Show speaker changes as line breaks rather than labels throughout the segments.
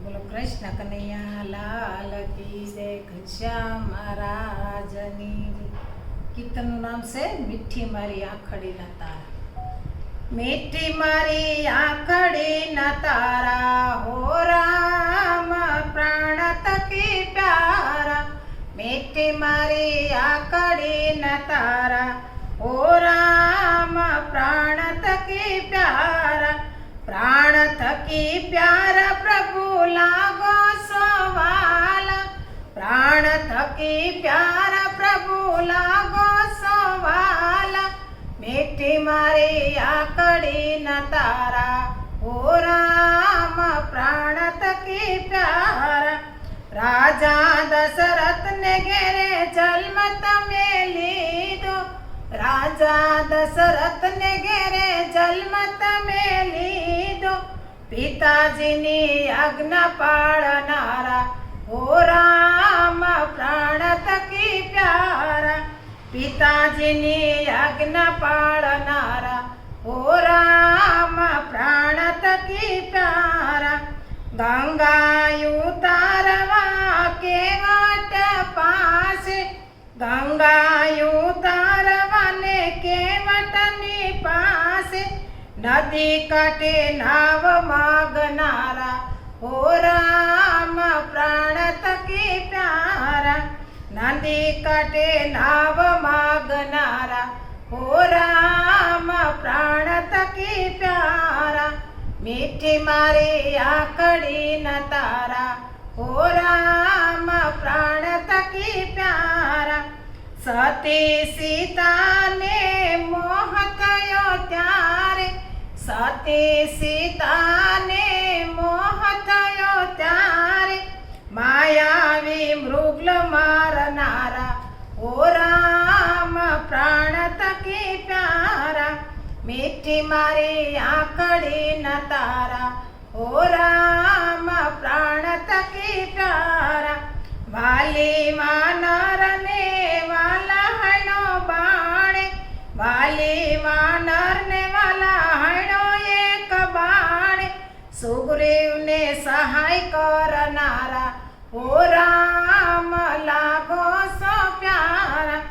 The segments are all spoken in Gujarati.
બોલો કૃષ્ણ કનૈયા લાલ કી જય, ઘનશ્યામ મહારાજની જય. કીર્તનનું નામ છે મીઠી મારી આંખડીના તારા. મીઠી મારી આંખડીના તારા, હો રામ પ્રાણ તકી પ્યારા. મીઠી મારી આંખડીના તારા, હો રામ પ્રાણ થકી પ્યારા. પ્રાણ થકી પ્યારા પ્રભુ લાગો સવાલ. પ્રાણ થકી પ્યારા પ્રભુ લાગો સવાલ. મીઠી મારી આંખડીના તારા, હો રામ પ્રાણ થકી પ્યારા. રાજા દશરથ ને ઘેરે જન્મ તમે લીધો. રાજા દશરથ ને ઘેરે જન્મ તમે લીધો. પિતાજીની આજ્ઞા પાળનારા, હો રામ પ્રાણ થકી પ્યારા. પિતાજીની આજ્ઞા પાળનારા, હો રામ પ્રાણ થકી પ્યારા. ગંગાયુ તારવા કેવટ પાસે. ગંગાયુ તારવાને કેવટની પાસે. નદી કાંઠે નાવ માગનારા, હો રામ પ્રાણ થકી પ્યારા. નદી કાંઠે નાવ માગનારા, હો રામ પ્રાણ થકી પ્યારા. મીઠી મારી આંખડીના તારા, હો રામ પ્રાણ થકી પ્યારા. સતી સીતાને મોહ થયો ત્યારે. સતી સીતાને મોહ થયો ત્યારે. માયાવી મૃગલ મારનારા, હો રામ પ્રાણ થકી પ્યારા. મીઠી મારી આંખડીના તારા, હો રામ પ્રાણ થકી પ્યારા. વાલી વાનર ને વાલા હણો બાણે. વાલી વાનર ને વાલા હણો એક બાણે. સુગ્રીવ ને સહાય કરનારા, હો રામ લાગો સો પ્યારા.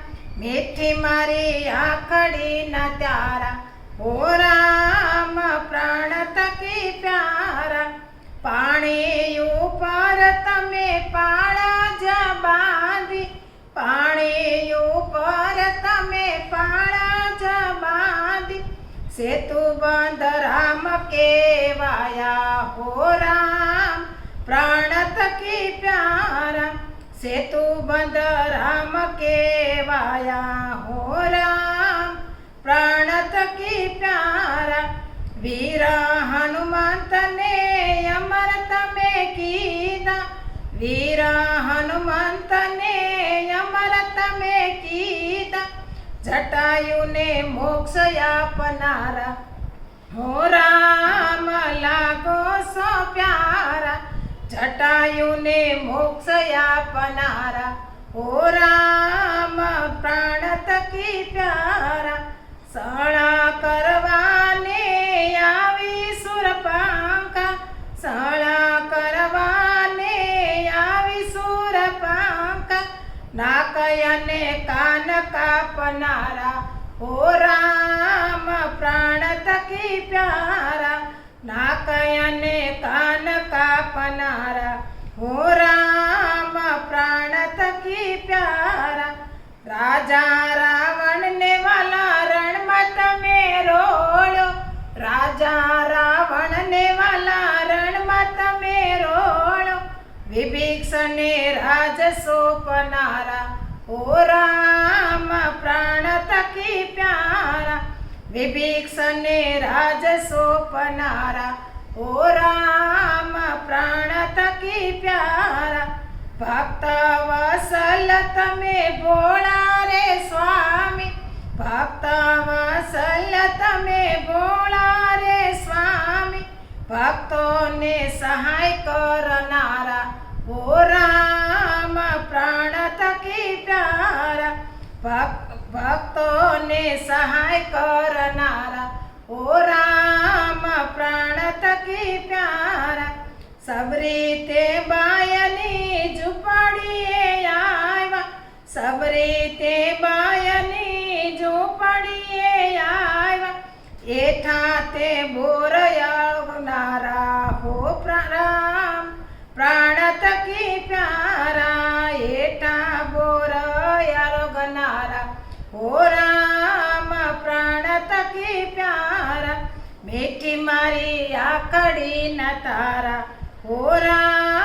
મીઠી મારી આંખડીના તારા, હો રામ પ્રાણ થકી પ્યારા. પાણી ઉપર તમે પાળા જ બાંધી. પાણી ઉપર તમે પાળા જ બાંધી. સેતુ બંધ રામ કેવાયા, હો રામ પ્રાણ થકી પ્યારા. સેતુ બંધ રામ કેવાયા, હો રામ પ્રાણ થકી પ્યારા. વીર હનુમંતને અમર તમે કીધા. વીર હનુમંતને અમર તમે કીધા. જટાયુને મોક્ષ આપનારા, હો રામ લાગો સો પ્યારા. જટાયુને મોક્ષ આપનારા, હો રામ પ્રાણ થકી પ્યારા. સળા કરવાને આવી સુરપાંખા. સળા કરવાને આવી સુરપાંખા. નાક અને કાન કાપનારા, હો રામ પ્રાણ થકી પ્યારા. નાક અને કાન કાપનારા, હો રામ પ્રાણ થકી પ્યારા. રાજા રાવણ ને વાલા રણમાં તમે રોળો. રાજા રાવણ ને વાલા રણમાં તમે રોળો. વિભીષણને રાજ સોંપનારા, હો રામ પ્રાણ થકી પ્યારા. વિભીષણને રાજ સોંપનારા, હો રામ પ્રાણ થકી પ્યારા. ભક્ત વસલ તમે ભોળા રે સ્વામી. ભક્ત વસલ તમે ભોળા રે સ્વામી. ભક્તોને સહાય કરનારા, હો રામ પ્રાણ થકી પ્યારા. ભક્તોને સહાય કરનારા, હો રામ પ્રાણ થકી પ્યારા. સબરી તે બાયની ઝૂંપડીએ આવ્યા, સબરી તે બાયની ઝૂંપડીએ આવ્યા, એઠા તે બોરયાળનારા હો રામ પ્રાણ તકી પ્યારા, એઠા બોરયાળનારા હો રામ પ્રાણ તકી પ્યારા, મીઠી મારી આખડી ના તારા હો રામ